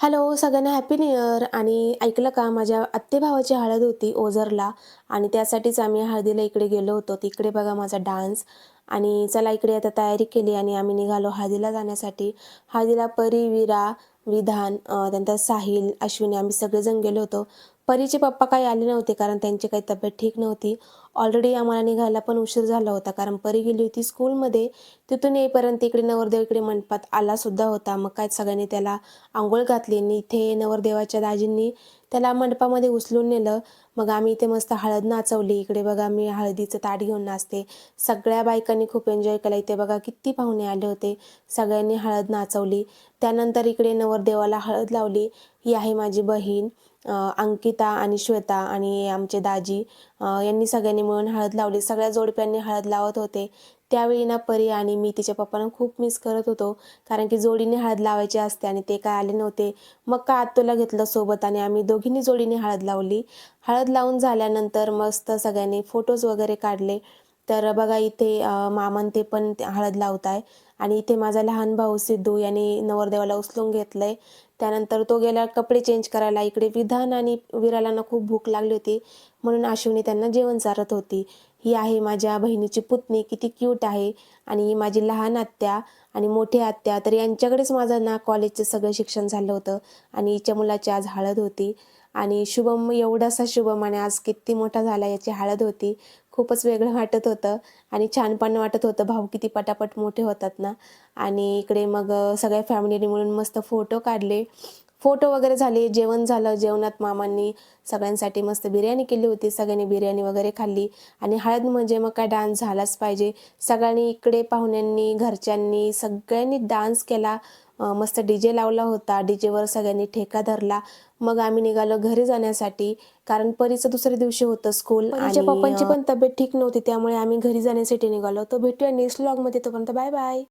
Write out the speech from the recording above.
Hello, सगळ्यांना happy new year. आणि ऐकलं का, माझ्या आत्ते-भावाची हळद होती ओझरला आणि त्यासाठीच आम्ही हळदीला इकडे गेलो होतो. तिकडे बघा माझा डान्स. आणि चला इकडे आता तयारी केली आणि आम्ही निघालो हळदीला जाण्यासाठी. हळदीला परी, विरा, विधान, त्यानंतर साहिल, अश्विनी आम्ही सगळेजण गेलो होतो. परीचे पप्पा काही आले नव्हते कारण त्यांची काही तब्येत ठीक नव्हती. ऑलरेडी आम्हाला निघायला पण उशीर झाला होता कारण परी गेली होती स्कूलमध्ये. तिथून येईपर्यंत इकडे नवरदेव इकडे मंडपात आलासुद्धा होता. मग काय सगळ्यांनी त्याला अंघोळ घातली आणि इथे नवरदेवाच्या दाजींनी त्याला मंडपामध्ये उचलून नेलं. मग आम्ही इथे मस्त हळद नाचवली. इकडे बघा मी हळदीचं ताट घेऊन नाचते. सगळ्या बायकांनी खूप एन्जॉय केला. इथे बघा किती पाहुणे आले होते. सगळ्यांनी हळद नाचवली. त्यानंतर इकडे नवरदेवाला हळद लावली. ही आहे माझी बहीण अंकिता आणि श्वेता आणि आमचे दाजी यांनी सगळ्यांनी मिळून हळद लावली. सगळ्या जोडप्यांनी हळद लावत होते. त्यावेळी ना परी आणि मी तिच्या पप्पांना खूप मिस करत होतो कारण की जोडीने हळद लावायची असते आणि ते काय आले नव्हते. मग का आत्तूला घेतलं सोबत आणि आम्ही दोघींनी जोडीने हळद लावली. हळद लावून झाल्यानंतर मस्त सगळ्यांनी फोटोज वगैरे काढले. तर बघा इथे मामन ते पण हळद लावत आहे आणि इथे माझा लहान भाऊ सिद्धू यांनी नवरदेवाला उचलून घेतलंय. त्यानंतर तो गेला कपडे चेंज करायला. इकडे विधान आणि विराला ना खूप भूक लागली होती म्हणून अश्विनी त्यांना जेवण चारत होती. ही आहे माझ्या बहिणीची पुतणी, किती क्यूट आहे. आणि ही माझी लहान आत्या आणि मोठी आत्या. तर यांच्याकडेच माझं ना कॉलेजचं सगळं शिक्षण झालं होतं आणि हिच्या मुलाची आज हळद होती. आणि शुभम एवढासा शुभम आणि आज किती मोठा झाला याची हळद होती. खूपच वेगळं वाटत होतं आणि छान पण वाटत होतं. भाऊ किती पटापट मोठे होतात ना. आणि इकडे मग सगळ्या फॅमिलीने मिळून मस्त फोटो काढले. फोटो वगैरे झाले. जेवण झालं. जेवणात मामांनी सगळ्यांसाठी मस्त बिर्याणी केली होती. सगळ्यांनी बिर्याणी वगैरे खाल्ली. आणि हळद म्हणजे मग काय डान्स झालाच पाहिजे. सगळ्यांनी इकडे पाहुण्यांनी, घरच्यांनी सगळ्यांनी डान्स केला. मस्त डीजे लावला होता. डीजेवर सगळ्यांनी ठेका धरला. मग आम्ही निघालो घरी जाण्यासाठी कारण परीचं दुसऱ्या दिवशी होतं स्कूल. परीच्या पप्पांची पण तब्येत ठीक नव्हती त्यामुळे आम्ही घरी जाण्यासाठी निघालो. तर भेटूया नेक्स्ट व्लॉगमध्ये. तोपर्यंत बाय बाय.